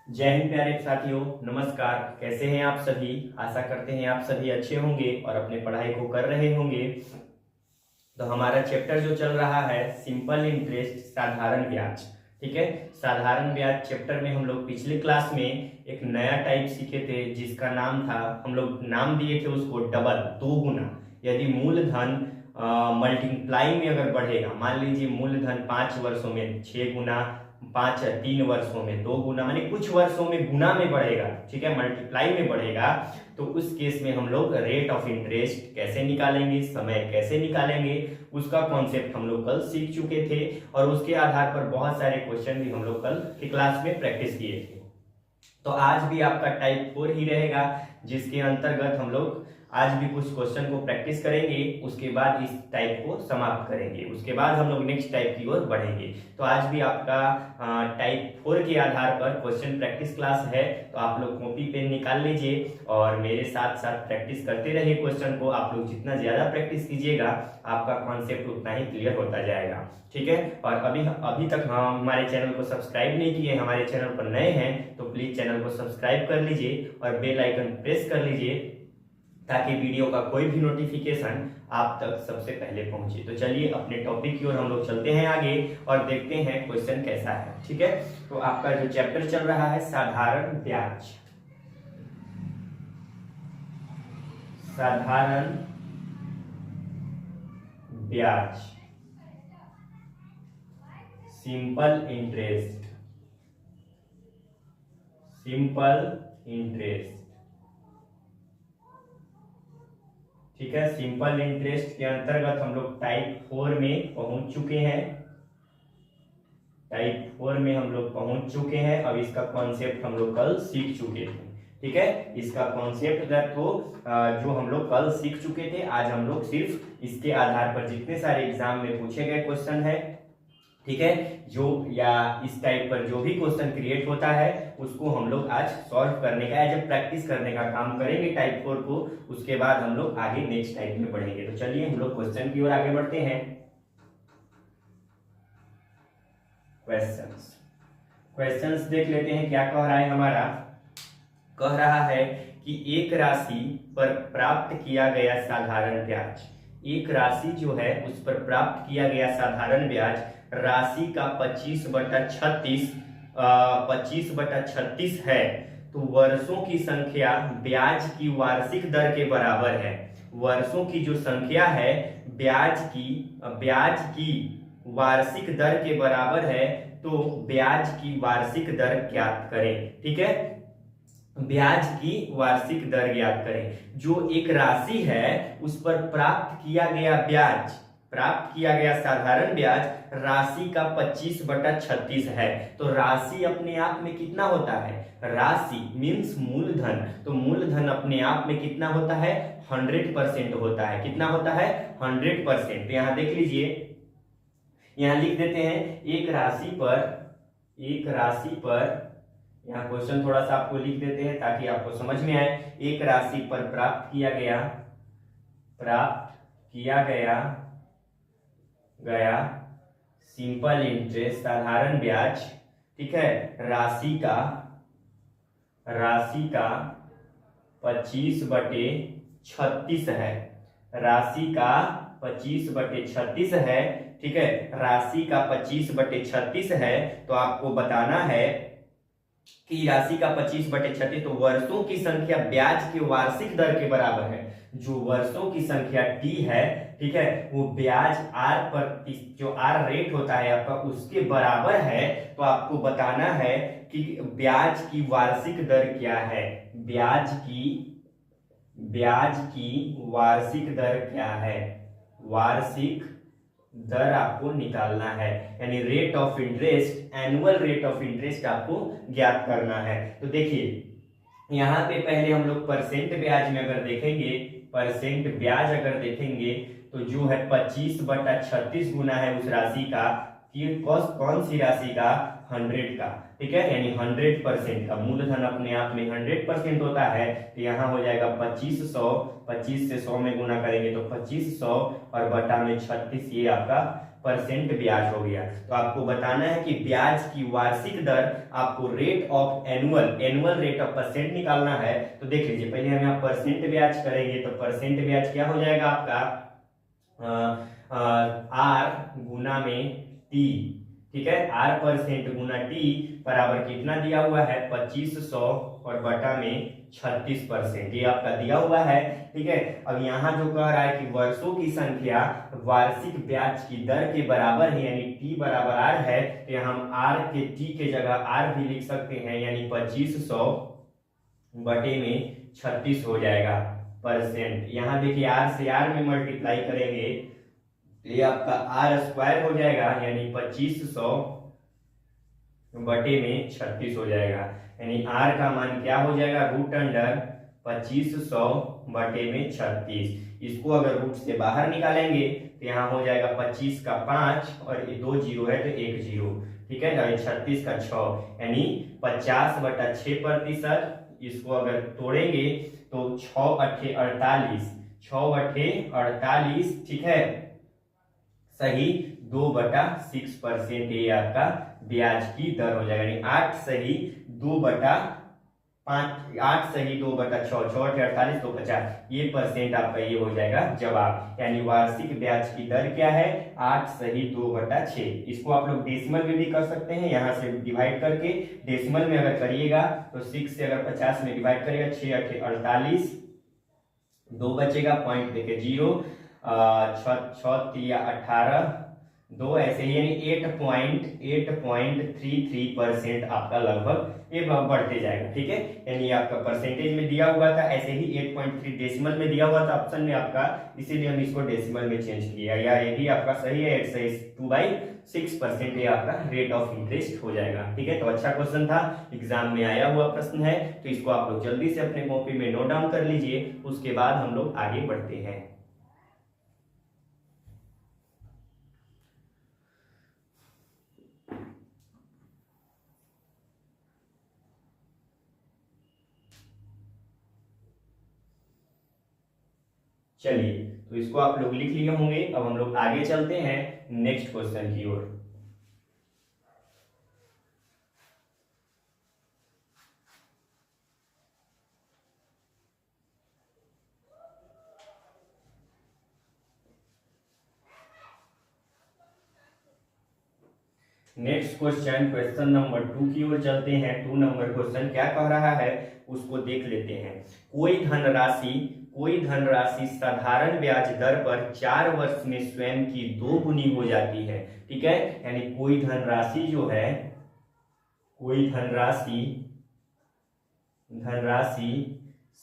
जय हिंद प्यारे साथियों, नमस्कार। कैसे हैं आप सभी। आशा करते हैं आप सभी अच्छे होंगे और अपने पढ़ाई को कर रहे होंगे। तो हमारा चैप्टर जो चल रहा है सिंपल इंटरेस्ट, साधारण ब्याज। ठीक है, साधारण ब्याज चैप्टर में हम लोग पिछले क्लास में एक नया टाइप सीखे थे जिसका नाम था, हम लोग नाम दिए थे उसको डबल, दो गुना। यदि मूलधन मल्टीप्लाई में अगर बढ़ेगा, मान लीजिए मूलधन 5 वर्षों में 6 गुना, 3 वर्षों में 2 गुना, माने कुछ वर्षों में गुना में बढ़ेगा, ठीक है, मल्टीप्लाई में बढ़ेगा, तो उस केस में हम लोग रेट ऑफ इंटरेस्ट कैसे निकालेंगे, समय कैसे निकालेंगे, उसका कॉन्सेप्ट हम लोग कल सीख चुके थे और उसके आधार पर बहुत सारे क्वेश्चन भी हम लोग कल की क्लास में प्रैक्टिस किए थे। तो आज भी आपका टाइप 4 ही रहेगा, जिसके अंतर्गत हम लोग आज भी कुछ क्वेश्चन को प्रैक्टिस करेंगे, उसके बाद इस टाइप को समाप्त करेंगे, उसके बाद हम लोग नेक्स्ट टाइप की ओर बढ़ेंगे। तो आज भी आपका टाइप 4 के आधार पर क्वेश्चन प्रैक्टिस क्लास है। तो आप लोग कॉपी पेन निकाल लीजिए और मेरे साथ साथ प्रैक्टिस करते रहिए। क्वेश्चन को आप लोग जितना ज्यादा प्रैक्टिस कीजिएगा आपका कॉन्सेप्ट उतना ही क्लियर होता जाएगा। ठीक है, और अभी तक हमारे चैनल को सब्सक्राइब नहीं किए, हमारे चैनल पर नए हैं तो प्लीज चैनल को सब्सक्राइब कर लीजिए और बेल आइकन प्रेस कर लीजिए ताकि वीडियो का कोई भी नोटिफिकेशन आप तक सबसे पहले पहुंचे। तो चलिए अपने टॉपिक की ओर हम लोग चलते हैं आगे और देखते हैं क्वेश्चन कैसा है। ठीक है, तो आपका जो चैप्टर चल रहा है साधारण ब्याज, साधारण ब्याज, सिंपल इंटरेस्ट, सिंपल इंटरेस्ट। ठीक है, सिंपल इंटरेस्ट के अंतर्गत हम लोग टाइप 4 में पहुंच चुके हैं, टाइप 4 में हम लोग पहुंच चुके हैं। अब इसका कॉन्सेप्ट हम लोग कल सीख चुके थे। ठीक है, इसका कॉन्सेप्ट तो जो हम लोग कल सीख चुके थे, आज हम लोग सिर्फ इसके आधार पर जितने सारे एग्जाम में पूछे गए क्वेश्चन है, ठीक है, जो या इस टाइप पर जो भी क्वेश्चन क्रिएट होता है उसको हम लोग आज सॉल्व करने का, एज ए प्रैक्टिस करने का काम करेंगे टाइप 4 को। उसके बाद हम लोग आगे नेक्स्ट टाइप में बढ़ेंगे। तो चलिए हम लोग क्वेश्चन की ओर आगे बढ़ते हैं। क्वेश्चंस क्वेश्चंस देख लेते हैं क्या कह रहा है हमारा। कह रहा है कि एक राशि पर प्राप्त किया गया साधारण ब्याज, एक राशि जो है उस पर प्राप्त किया गया साधारण ब्याज राशि का 25/36 है, तो वर्षों की संख्या ब्याज की वार्षिक दर के बराबर है। वर्षों की जो संख्या है ब्याज की वार्षिक दर के बराबर है, तो ब्याज की वार्षिक दर ज्ञात करें। ठीक है, ब्याज की वार्षिक दर ज्ञात करें। जो एक राशि है उस पर प्राप्त किया गया ब्याज, प्राप्त किया गया साधारण ब्याज राशि का 25/36 है। तो राशि अपने आप में कितना होता है, राशि मीन्स मूलधन, तो मूलधन अपने आप में कितना होता है, 100% होता है। कितना होता है, 100%। यहां देख लीजिए, यहां लिख देते हैं एक राशि पर यहाँ क्वेश्चन थोड़ा सा आपको लिख देते हैं ताकि आपको समझ में आए। एक राशि पर प्राप्त किया गया सिंपल इंटरेस्ट, साधारण ब्याज, ठीक है, राशि का 25/36 है, राशि का 25/36 है। ठीक है, राशि का 25/36 है, तो आपको बताना है कि राशि का 25/36, तो वर्षों की संख्या ब्याज के वार्षिक दर के बराबर है। जो वर्षों की संख्या टी है, ठीक है, वो ब्याज आर पर, जो आर रेट होता है आपका, उसके बराबर है। तो आपको बताना है कि ब्याज की वार्षिक दर क्या है, ब्याज की वार्षिक दर क्या है, वार्षिक दर आपको निकालना है, यानी rate of interest, annual rate of interest आपको ज्ञात करना है। तो देखिए यहां पे पहले हम लोग परसेंट ब्याज में अगर देखेंगे, परसेंट ब्याज अगर देखेंगे तो जो है 25/36 गुना है उस राशि का, कौन सी राशि का, 100 का। ठीक है, यानी 100% का, मूलधन अपने आप में 100% होता है। तो यहाँ हो जाएगा 2500 से 100 में गुना करेंगे तो 2500 और बटा में 36, ये आपका परसेंट ब्याज हो गया। तो आपको बताना है कि ब्याज की वार्षिक दर, आपको rate of annual rate of percent निकालना है। तो देख लीजिए, पहले हम यहाँ परसेंट ब्याज करेंगे, तो परसेंट ब्याज क्या हो जाएगा आपका आर गुना में टी, ठीक है। आर परसेंट गुना टी बराबर कितना दिया हुआ है 2500 और बटा में 36%, ये आपका दिया हुआ है, ठीक है। अब यहाँ जो कह रहा है कि वर्षों की संख्या वार्षिक ब्याज की दर के बराबर है, यानी टी बराबर आर है, तो यहाँ हम आर के टी के जगह आर भी लिख सकते हैं, यानी 2500 बटे में 36 हो जाएगा परसेंट। यहाँ देखिए आर से आर में मल्टीप्लाई करेंगे, ये आपका आर स्क्वायर हो जाएगा, यानी 2500 बटे में 36 हो जाएगा, यानी आर का मान क्या हो जाएगा रूट अंडर 2500 बटे में 36। इसको अगर रूट से बाहर निकालेंगे तो यहाँ हो जाएगा 25 का 5 और ये 2 जीरो है तो 1 जीरो, ठीक है। 36 का 6, यानी 50 बटा 6%। इसको अगर तोड़ेंगे तो 6 अट्ठे 48, 6 अट्ठे 48, ठीक है, सही 2/6%, ये आपका ब्याज की दर हो जाएगा, यानी 8 सही 2/5, 8 सही 2/6, 6 48 तो 50, ये परसेंट आपका ये हो जाएगा जवाब। यानी वार्षिक ब्याज की दर क्या है 8 सही 2/6। इसको आप लोग डेसिमल में भी कर सकते हैं, यहाँ से डिवाइड करके डेसिमल में अगर करिएगा तो 6 से अगर 50 में डिवाइड करेगा 6 अट्ठे 48, 2 बचेगा, पॉइंट देके 0, 6 तिया 18, 2 ऐसे ही, यानी 8.33% आपका लगभग ये बढ़ते जाएगा, ठीक है। यानी आपका परसेंटेज में दिया हुआ था, ऐसे ही 8.3 डेसिमल में दिया हुआ था ऑप्शन में आपका, इसीलिए हम इसको डेसिमल में चेंज किया, या ये भी आपका सही है 8 से 2/6%, ये आपका रेट ऑफ इंटरेस्ट हो जाएगा, ठीक है। तो अच्छा क्वेश्चन था, एग्जाम में आया हुआ प्रश्न है, तो इसको आप लोग जल्दी से अपने कॉपी में नोट डाउन कर लीजिए, उसके बाद हम लोग आगे बढ़ते हैं। चलिए, तो इसको आप लोग लिख लिए होंगे। अब हम लोग आगे चलते हैं नेक्स्ट क्वेश्चन की ओर। नेक्स्ट क्वेश्चन, क्वेश्चन नंबर 2 की ओर चलते हैं। 2 नंबर क्वेश्चन क्या कह रहा है उसको देख लेते हैं। कोई धनराशि साधारण ब्याज दर पर 4 वर्ष में स्वयं की 2 गुनी हो जाती है, ठीक है। यानी कोई धनराशि जो है, कोई धनराशि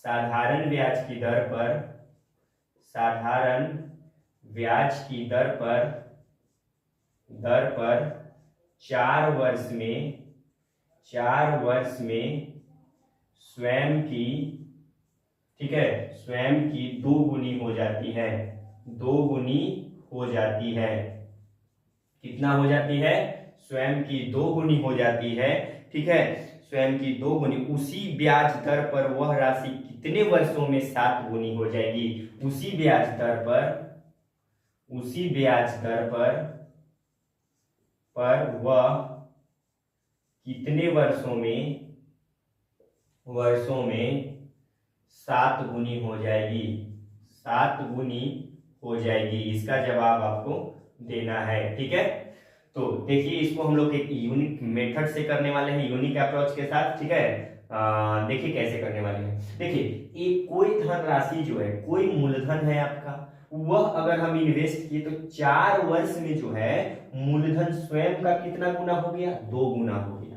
साधारण ब्याज की दर पर, साधारण ब्याज की दर पर 4 वर्ष में स्वयं की, ठीक है, स्वयं की 2 गुनी हो जाती है, 2 गुनी हो जाती है। कितना हो जाती है स्वयं की 2 गुनी हो जाती है, ठीक है, स्वयं की 2 गुनी। उसी ब्याज दर पर वह राशि कितने वर्षों में 7 गुनी हो जाएगी? उसी ब्याज दर पर वह कितने वर्षों में 7 गुनी हो जाएगी, 7 गुनी हो जाएगी। इसका जवाब आपको देना है, ठीक है। तो देखिए, इसको हम लोग एक यूनिक मेथड से करने वाले हैं, यूनिक अप्रोच के साथ, ठीक है। देखिए कैसे करने वाले हैं। देखिए, एक कोई धनराशि जो है, कोई मूलधन है आपका, वह अगर हम इन्वेस्ट किए तो 4 वर्ष में जो है मूलधन स्वयं का कितना गुना हो गया? 2 गुना हो गया।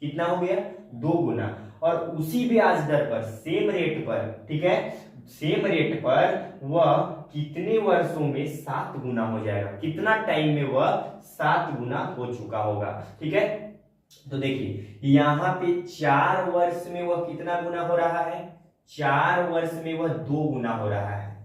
कितना हो गया? 2 गुना। और उसी ब्याज दर पर, सेम रेट पर, ठीक है, सेम रेट पर वह कितने वर्षों में 7 गुना हो जाएगा? कितना टाइम में वह 7 गुना हो चुका होगा, ठीक है। तो देखिए, यहाँ पे 4 वर्ष में वह कितना गुना हो रहा है? 4 वर्ष में वह 2 गुना हो रहा है।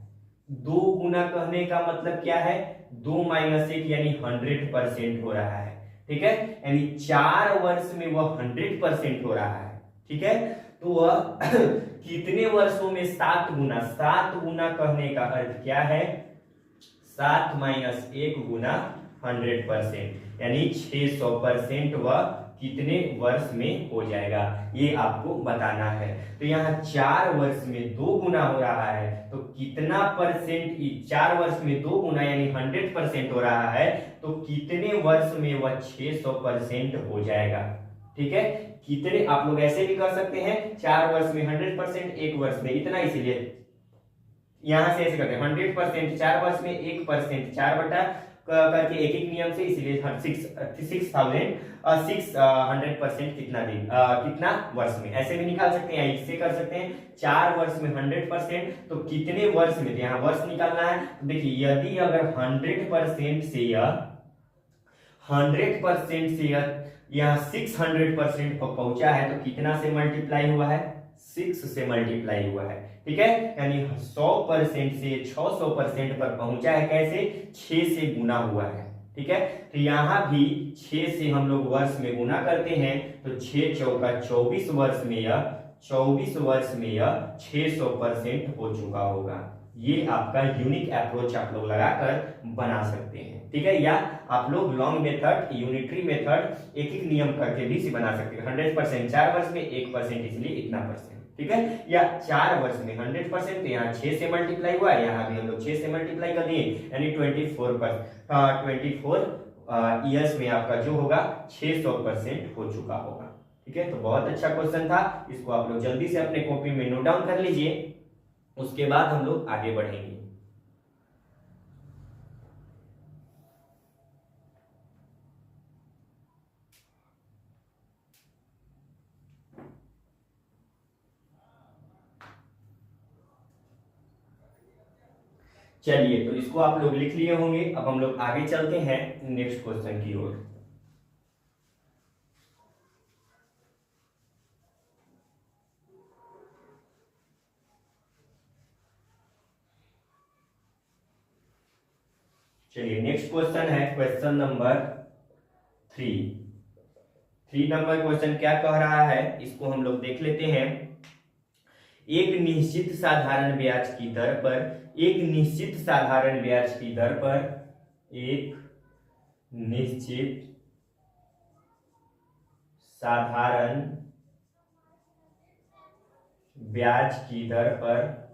2 गुना कहने का मतलब क्या है? 2 - 1 यानी 100% हो रहा है, ठीक है। यानी 4 वर्ष में वह 100% हो रहा है, ठीक है। तो वह कितने वर्षों में 7 गुना? 7 गुना कहने का अर्थ क्या है? 7 - 1 गुना 600%, यानी 600% वह कितने वर्ष में हो जाएगा, ये आपको बताना है। तो यहाँ 4 वर्ष में 2 गुना हो रहा है, तो कितना परसेंट, 4 वर्ष में 2 गुना यानी 100% हो रहा है, तो कितने वर्ष में वह 600% हो जाएगा। ठीक है, कितने, आप लोग ऐसे भी कर सकते हैं, 4 वर्ष में 100%, 1 वर्ष में इतना, इसीलिए यहां से ऐसे करते हैं 100%, 4 वर्ष में 1%, 4 बटा करके एक एक नियम से, इसीलिए 600% कितना दिन, कितना वर्ष में, ऐसे भी निकाल सकते हैं, इससे कर सकते हैं 4 वर्ष में 100%, तो कितने वर्ष में, तो यहाँ वर्ष निकालना है। तो देखिए, यदि अगर 100% से यह 100% से यहाँ 600% पर पहुंचा है, तो कितना से मल्टीप्लाई हुआ है, 6 से मल्टीप्लाई हुआ है। ठीक है, यानी 100% से 600% पर पहुंचा है, कैसे, 6 से गुना हुआ है। ठीक है, तो यहां भी 6 से हम लोग वर्ष में गुना करते हैं, तो 6 चौका 24 वर्ष में यह 24 वर्ष में यह 600% हो चुका होगा। ये आपका यूनिक अप्रोच आप लोग लगाकर बना सकते हैं। ठीक है, या आप लोग लॉन्ग मेथड, यूनिटरी मेथड एक एक नियम करके भी इसे बना सकते हैं। 100% 4 वर्ष में 1%, इसलिए इतना परसेंट। ठीक है, या 4 वर्ष में 100%, तो यहाँ 6 से मल्टीप्लाई हुआ, यहाँ भी हम लोग 6 से मल्टीप्लाई कर दिए, यानी 24 ईयर्स में आपका जो होगा 600% हो चुका होगा। ठीक है, तो बहुत अच्छा क्वेश्चन था, इसको आप लोग जल्दी से अपने कॉपी में नोट डाउन कर लीजिए, उसके बाद हम लोग आगे बढ़ेंगे। चलिए, तो इसको आप लोग लिख लिए होंगे। अब हम लोग आगे चलते हैं नेक्स्ट क्वेश्चन की ओर। चलिए, नेक्स्ट क्वेश्चन है क्वेश्चन नंबर 3 नंबर क्वेश्चन क्या कह रहा है, इसको हम लोग देख लेते हैं। एक निश्चित साधारण ब्याज की दर पर, एक निश्चित साधारण ब्याज की दर पर, एक निश्चित साधारण ब्याज की दर पर,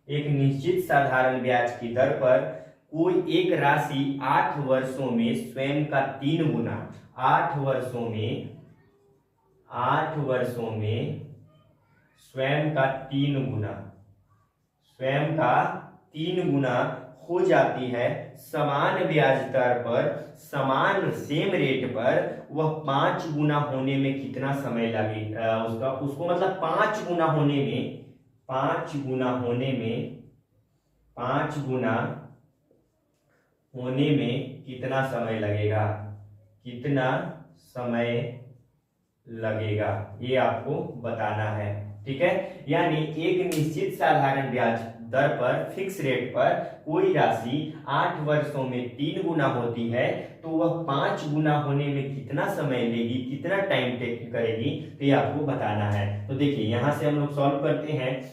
एक निश्चित साधारण ब्याज की दर पर कोई एक राशि 8 वर्षों में स्वयं का 3 गुना, 8 वर्षों में, 8 वर्षों में स्वयं का 3 गुना, स्वयं का 3 गुना हो जाती है, समान ब्याज दर पर, समान सेम रेट पर वह 5 गुना होने में कितना समय लगेगा, उसको मतलब 5 गुना होने में, 5 गुना होने में, 5 गुना होने में कितना समय लगेगा, कितना समय लगेगा, ये आपको बताना है। ठीक है, यानी एक निश्चित साधारण ब्याज दर पर, फिक्स रेट पर कोई राशि 8 वर्षों में 3 गुना होती है, तो वह 5 गुना होने में कितना समय लेगी, कितना टाइम टेक करेगी, तो ये आपको बताना है। तो देखिए, यहां से हम लोग सॉल्व करते हैं।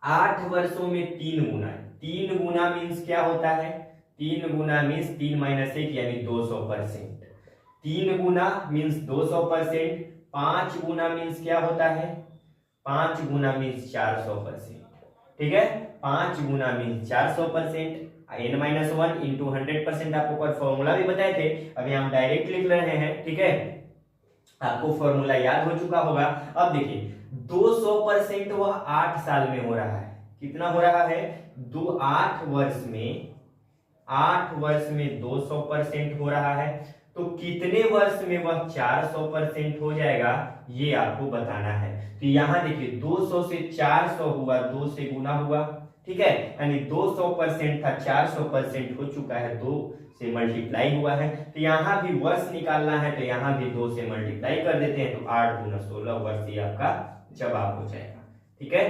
8 वर्षों में 3 गुना, 3 गुना मीन्स क्या होता है, 3 गुना मीन्स 3 - 1 यानी 200%, 3 गुना मीन्स 200%, 5 गुना मीन्स क्या होता है, 5 गुना मीन्स 400%। ठीक है, 5 गुना मीन्स 400%, n-1 इंटू 100%, आपको पर फॉर्मूला भी बताए थे, अभी हम डायरेक्ट लिख रहे हैं। ठीक है, आपको फॉर्मूला याद हो चुका होगा। अब देखिए, 200% वह 8 साल में हो रहा है, कितना हो रहा है, 8 वर्ष में, 8 वर्ष में 200% हो रहा है, तो कितने वर्ष में वह 400% हो जाएगा, ये आपको बताना है। तो यहां देखिए, 200 से 400 हुआ, 2 से गुना हुआ। ठीक है, यानी 200% था, 400% हो चुका है, 2 से मल्टीप्लाई हुआ है। तो यहां भी वर्ष निकालना है, तो यहां भी 2 से मल्टीप्लाई कर देते हैं, तो 8 गुना 16 वर्ष ये आपका जवाब हो जाएगा। ठीक है,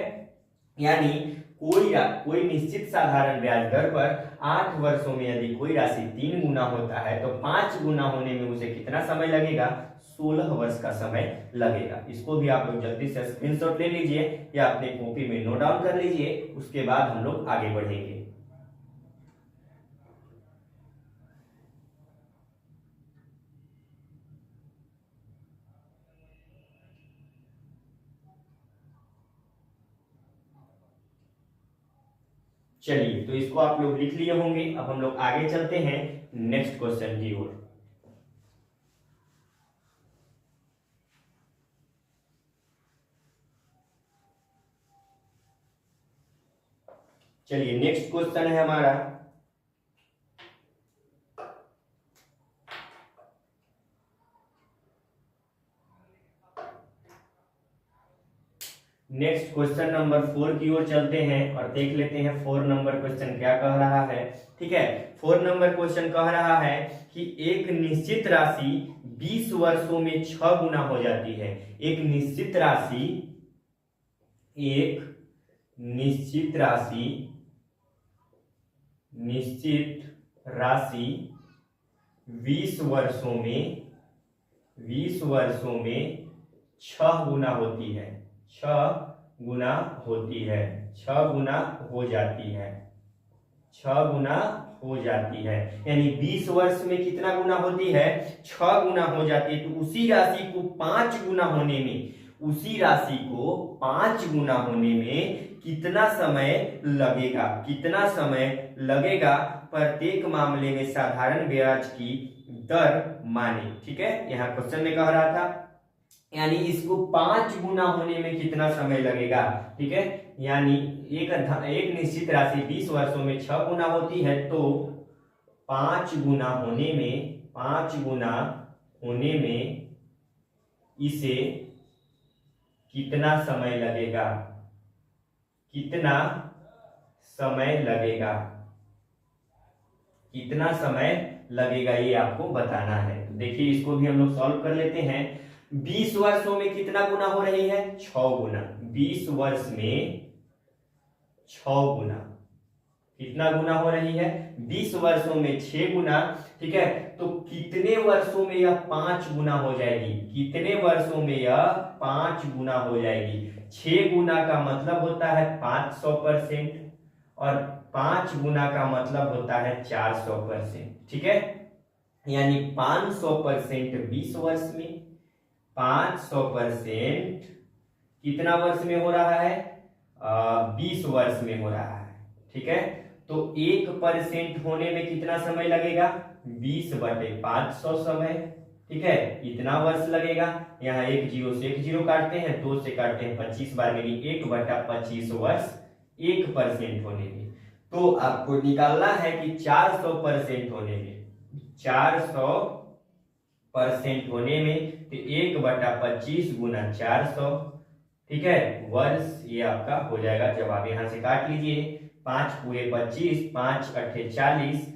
यानी कोई निश्चित साधारण ब्याज दर पर 8 वर्षों में यदि कोई राशि 3 गुना होता है, तो 5 गुना होने में उसे कितना समय लगेगा, 16 वर्ष का समय लगेगा। इसको भी आप लोग जल्दी से स्क्रीनशॉट ले लीजिए या अपने कॉपी में नोट डाउन कर लीजिए, उसके बाद हम लोग आगे बढ़ेंगे। चलिए, तो इसको आप लोग लिख लिए होंगे। अब हम लोग आगे चलते हैं नेक्स्ट क्वेश्चन की ओर। चलिए, नेक्स्ट क्वेश्चन है हमारा, नेक्स्ट क्वेश्चन नंबर 4 की ओर चलते हैं और देख लेते हैं 4 नंबर क्वेश्चन क्या कह रहा है। ठीक है, 4 नंबर क्वेश्चन कह रहा है कि एक निश्चित राशि 20 वर्षों में 6 गुना हो जाती है। एक निश्चित राशि, एक निश्चित राशि, निश्चित राशि 20 वर्षों में, 20 वर्षों में 6 गुना होती है, 6 गुना होती है, 6 गुना हो जाती है, 6 गुना हो जाती है। यानी 20 वर्ष में कितना गुना होती है? 6 गुना हो जाती है। तो उसी राशि को 5 गुना होने में, उसी राशि को 5 गुना होने में कितना समय लगेगा? कितना समय लगेगा? प्रत्येक मामले में साधारण ब्याज की दर माने। ठीक है, यहाँ क्वेश्चन में कह रहा था यानी इसको 5 गुना होने में कितना समय लगेगा। ठीक है, यानी एक निश्चित राशि 20 वर्षों में 6 गुना होती है, तो 5 गुना होने में, 5 गुना होने में इसे कितना समय लगेगा? कितना समय लगेगा? कितना समय लगेगा ये आपको बताना है। तो देखिए, इसको भी हम लोग सॉल्व कर लेते हैं। 20 वर्षों में कितना गुना हो रही है? 6 गुना। 20 वर्ष में 6 गुना, कितना गुना हो रही है? 20 वर्षों में 6 गुना। ठीक है, तो कितने वर्षों में यह 5 गुना हो जाएगी? कितने वर्षों में यह 5 गुना हो जाएगी? 6 गुना का मतलब होता है 500%, और 5 गुना का मतलब होता है 400%। ठीक है, यानी 500% 20 वर्ष में, 500% कितना वर्ष में हो रहा है? 20 वर्ष में हो रहा है। ठीक है, तो 1% होने में कितना समय लगेगा? 20/500 समय। ठीक है, इतना वर्ष लगेगा। यहाँ एक जीरो से एक जीरो काटते हैं, 2 से काटते हैं 25 बार, यानी 1/25 वर्ष 1% होने में। तो आपको निकालना है कि 400% होने में, 400% होने में, तो 1/25 गुना 400। ठीक है, वर्ष ये आपका हो जाएगा। जब आप यहां से काट लीजिए, 5 पूरे 25, 5 अट्ठे 40,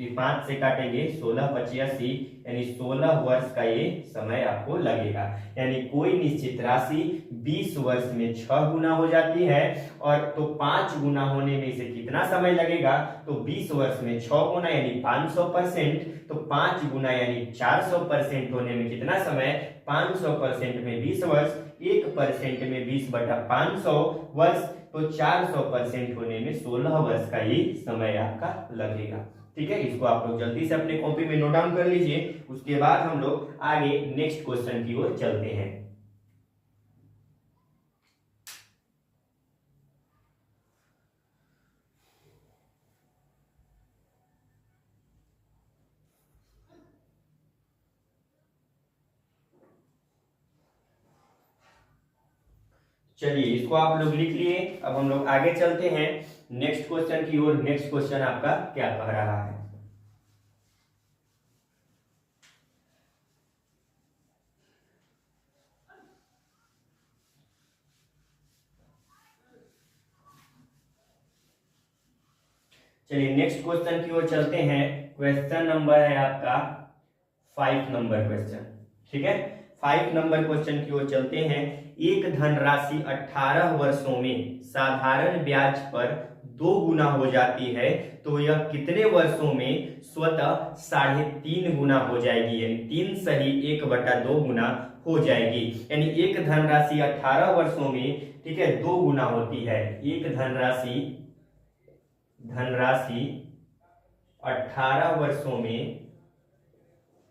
5 से काटेंगे 16/85, यानी 16 वर्ष का ये समय आपको लगेगा। यानी कोई निश्चित राशि 20 वर्ष में 6 गुना हो जाती है, और तो 5 गुना होने में इसे कितना समय लगेगा? तो 20 वर्ष में 6 गुना यानी 500%, तो 5 गुना यानी 400% होने में कितना समय? 500% में 20 वर्ष, 1% में 20/500 वर्ष, तो 400% होने में 16 वर्ष का ये समय आपका लगेगा। ठीक है, इसको आप लोग जल्दी से अपने कॉपी में नोट डाउन कर लीजिए। उसके बाद हम लोग आगे नेक्स्ट क्वेश्चन की ओर चलते हैं। चलिए, इसको आप लोग लिख लिए। अब हम लोग आगे चलते हैं नेक्स्ट क्वेश्चन की ओर। नेक्स्ट क्वेश्चन आपका क्या कह रहा है? चलिए, नेक्स्ट क्वेश्चन की ओर चलते हैं। क्वेश्चन नंबर है आपका 5 नंबर क्वेश्चन। ठीक है, 5 नंबर क्वेश्चन की ओर चलते हैं। एक धनराशि 18 वर्षों में साधारण ब्याज पर 2 गुना हो जाती है, तो यह कितने वर्षों में स्वतः 3.5 गुना हो जाएगी? यानी 3 सही 1/2 गुना हो जाएगी। यानी एक धनराशि 18 वर्षों में, ठीक है, 2 गुना होती है। एक धनराशि 18 वर्षों में,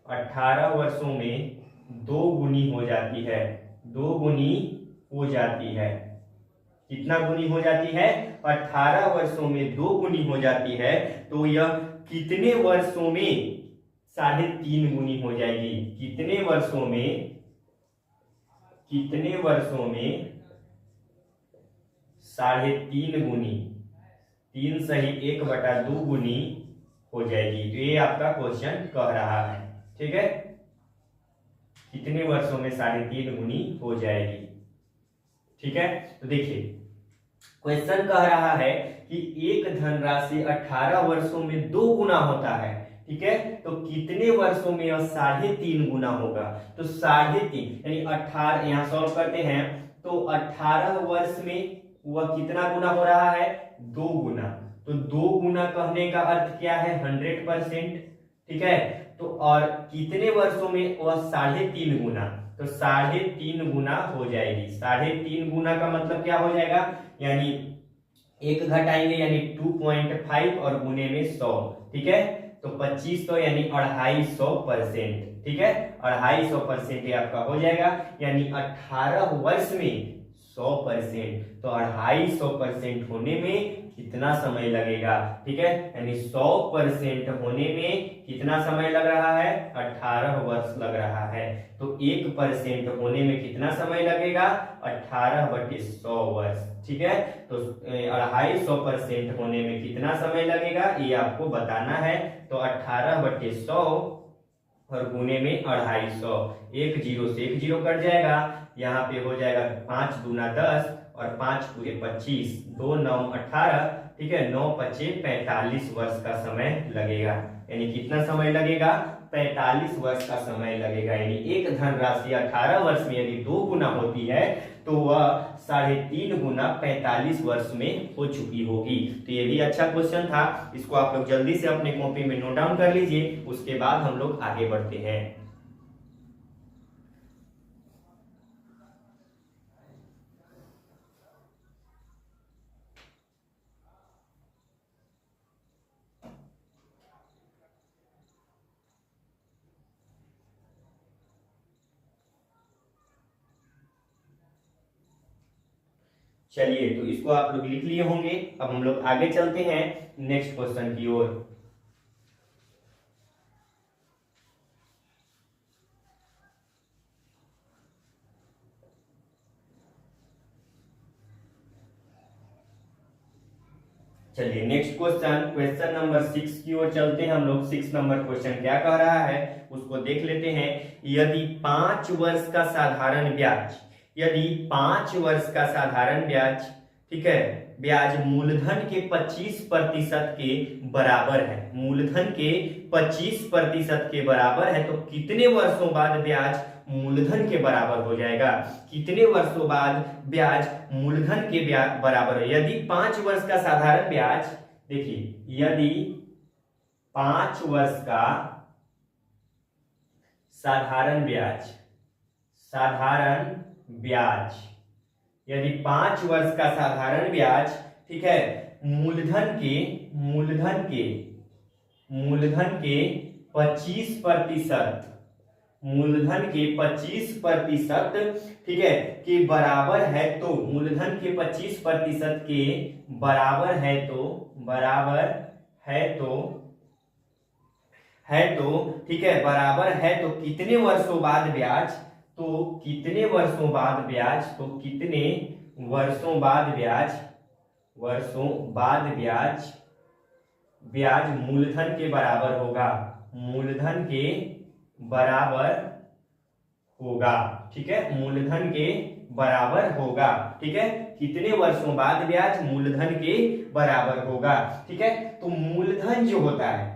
18 वर्षों में 2 गुनी हो जाती है, 2 गुनी हो जाती है। कितना गुनी हो जाती है? 18 वर्षों में 2 गुनी हो जाती है, तो यह कितने वर्षों में 3.5 गुनी हो जाएगी? कितने वर्षों में 3.5 गुनी, 3 सही 1/2 गुनी हो जाएगी। तो ये आपका क्वेश्चन कह रहा है, ठीक है, कितने वर्षों में 3.5 गुनी हो जाएगी। ठीक है, तो देखिए क्वेश्चन कह रहा है कि एक धनराशि 18 वर्षों में 2 गुना होता है, ठीक है, तो कितने वर्षों में यह 3.5 गुना होगा? तो 3.5 यानी 18, यहाँ सॉल्व करते हैं तो 18 वर्ष में वह कितना गुना हो रहा है? 2 गुना। तो 2 गुना कहने का अर्थ क्या है? 100%, ठीक है, तो और कितने वर्षों में वह 3.5 गुना? तो 3.5 गुना हो जाएगी। 3.5 गुना का मतलब क्या हो जाएगा? यानी 1 घटाएंगे यानी 2.5 और गुने में 100, ठीक है, तो 25 तो यानी 250%, ठीक है, 250% ये आपका हो जाएगा, यानी 18 वर्ष में 100%, तो 250% होने में कितना समय लगेगा? ठीक है, यानी 100% होने में कितना समय लग रहा है? 18 वर्ष लग रहा है। तो 1% होने में कितना समय लगेगा? 18/100 वर्ष, ठीक है, तो 250% होने में कितना समय लगेगा ये आपको बताना है। तो 18/100 और गुने में 250, 1 0 से 1 0 कट जाएगा, यहाँ पे हो जाएगा 5 दूना 10 और 5 पूरे 25, 2 9 18, ठीक है, 9 5 45 वर्ष का समय लगेगा। यानी कितना समय लगेगा? 45 वर्ष का समय लगेगा। यानी एक धनराशि 18 वर्ष में यदि 2 गुना होती है तो वह 3.5 गुना 45 वर्ष में हो चुकी होगी। तो ये भी अच्छा क्वेश्चन था, इसको आप लोग जल्दी से अपने कॉपी में नोट डाउन कर लीजिए, उसके बाद हम लोग आगे बढ़ते हैं। चलिए, तो इसको आप लोग लिख लिए होंगे। अब हम लोग आगे चलते हैं नेक्स्ट क्वेश्चन की ओर। चलिए नेक्स्ट क्वेश्चन नंबर 6 की ओर चलते हैं हम लोग। 6 नंबर क्वेश्चन क्या कह रहा है उसको देख लेते हैं। यदि 5 वर्ष का साधारण ब्याज, यदि 5 वर्ष का साधारण ब्याज, ठीक है, ब्याज मूलधन के 25% के बराबर है, मूलधन के 25% के बराबर है, तो कितने वर्षों बाद ब्याज मूलधन के बराबर हो जाएगा? कितने वर्षों बाद ब्याज मूलधन के बराबर है? यदि 5 वर्ष का साधारण ब्याज, देखिए, यदि 5 वर्ष का साधारण ब्याज, साधारण ब्याज, यदि 5 वर्ष का साधारण ब्याज, ठीक है, मूलधन के 25%, मूलधन के 25%, ठीक है, के बराबर है, तो मूलधन के 25% के बराबर है, ठीक है, बराबर है, तो कितने वर्षों बाद ब्याज, तो कितने वर्षों बाद ब्याज, तो कितने वर्षों बाद ब्याज, ब्याज मूलधन के बराबर होगा, मूलधन के बराबर होगा, ठीक है, मूलधन के बराबर होगा, ठीक है, कितने वर्षों बाद ब्याज मूलधन के बराबर होगा, ठीक है। तो मूलधन जो होता है,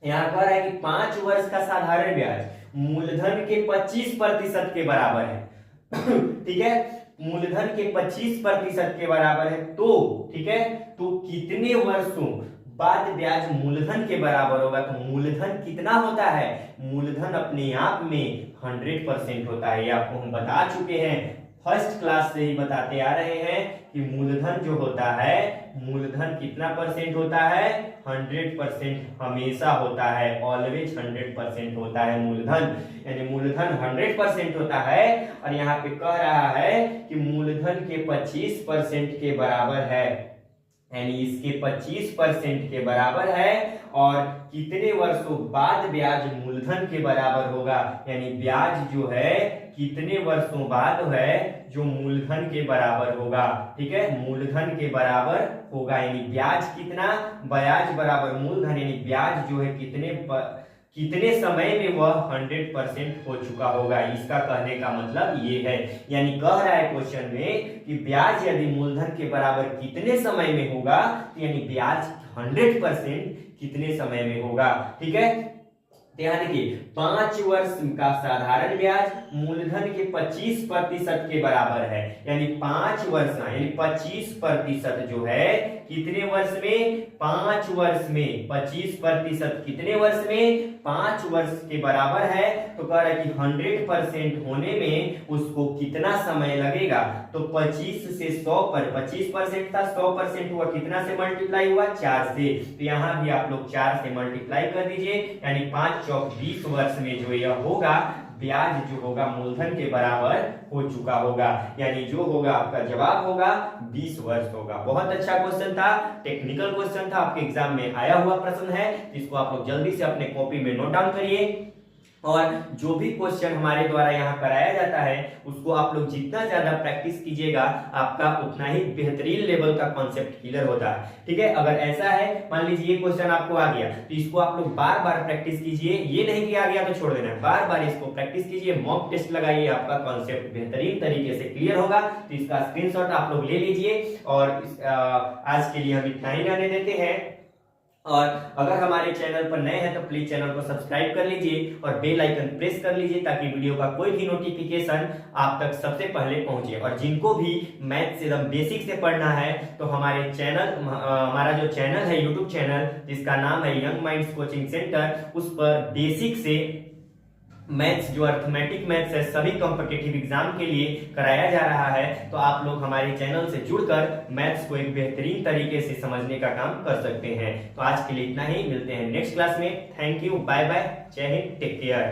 यहाँ कह रहा है कि 5 वर्ष का साधारण ब्याज मूलधन के 25% के बराबर है ठीक है, मूलधन के 25% के बराबर है, तो ठीक है, तो कितने वर्षों बाद ब्याज मूलधन के बराबर होगा? तो मूलधन कितना होता है? मूलधन अपने आप में 100% होता है, ये आपको हम बता चुके हैं। फर्स्ट क्लास से ही बताते आ रहे हैं कि मूलधन जो होता है, मूलधन कितना परसेंट होता है, 100% हमेशा होता है, ऑलवेज 100% होता है मूलधन, यानी मूलधन 100% होता है। और यहाँ पे कह रहा है कि मूलधन के 25% के बराबर है, यानी इसके 25% के बराबर है। और कितने वर्षों बाद ब्याज मूलधन के बराबर होगा, यानी ब्याज जो है कितने वर्षों बाद है जो मूलधन के बराबर होगा। ठीक है, मूलधन के बराबर होगा, यानी ब्याज कितना, ब्याज बराबर मूलधन, यानी ब्याज जो है कितने समय में वह 100% हो चुका होगा। इसका कहने का मतलब ये है, यानी कह रहा है क्वेश्चन में कि ब्याज यदि मूलधन के बराबर कितने समय में होगा, तो यानी ब्याज 100% कितने समय में होगा। ठीक है, ध्यान देखिए, 5 वर्ष का साधारण ब्याज मूलधन के 25% के बराबर है, यानी 5 वर्ष यानी 25% जो है कितने वर्ष में, 5 वर्ष में, 25% कितने वर्ष में, 5 वर्ष के बराबर है। तो कह रहा है कि 100% होने में उसको कितना समय लगेगा, तो 25 से 100 पर 25% था, 100% हुआ, कितना से मल्टीप्लाई हुआ, 4 से। तो यहाँ भी आप लोग 4 से मल्टीप्लाई कर दीजिए, यानी 5 चौक 20 वर्ष में जो यह होगा ब्याज जो होगा मूलधन के बराबर हो चुका होगा, यानी जो होगा आपका जवाब होगा 20 वर्ष होगा। बहुत अच्छा क्वेश्चन था, टेक्निकल क्वेश्चन था, आपके एग्जाम में आया हुआ प्रश्न है, इसको आप लोग जल्दी से अपने कॉपी में नोट डाउन करिए। और जो भी क्वेश्चन हमारे द्वारा यहाँ कराया जाता है उसको आप लोग जितना ज्यादा प्रैक्टिस कीजिएगा आपका उतना ही बेहतरीन लेवल का कॉन्सेप्ट क्लियर होता है। ठीक है, अगर ऐसा है मान लीजिए ये क्वेश्चन आपको आ गया तो इसको आप लोग बार बार प्रैक्टिस कीजिए, ये नहीं कि आ गया तो छोड़ देना है, बार बार इसको प्रैक्टिस कीजिए, मॉक टेस्ट लगाइए, आपका कॉन्सेप्ट बेहतरीन तरीके से क्लियर होगा। तो इसका स्क्रीनशॉट आप लोग ले लीजिए। और आज के लिए हम इतना ही रहने देते हैं। और अगर हमारे चैनल पर नए हैं तो प्लीज चैनल को सब्सक्राइब कर लीजिए और बेल आइकन प्रेस कर लीजिए ताकि वीडियो का कोई भी नोटिफिकेशन आप तक सबसे पहले पहुंचे। और जिनको भी मैथ्स एकदम बेसिक से पढ़ना है तो हमारे चैनल, हमारा जो चैनल है यूट्यूब चैनल जिसका नाम है यंग माइंड्स कोचिंग सेंटर, उस पर बेसिक से मैथ्स जो अर्थमेटिक मैथ्स है सभी कॉम्पिटिटिव एग्जाम के लिए कराया जा रहा है। तो आप लोग हमारे चैनल से जुड़कर मैथ्स को एक बेहतरीन तरीके से समझने का काम कर सकते हैं। तो आज के लिए इतना ही, मिलते हैं नेक्स्ट क्लास में। थैंक यू, बाय बाय, जय हिंद, टेक केयर।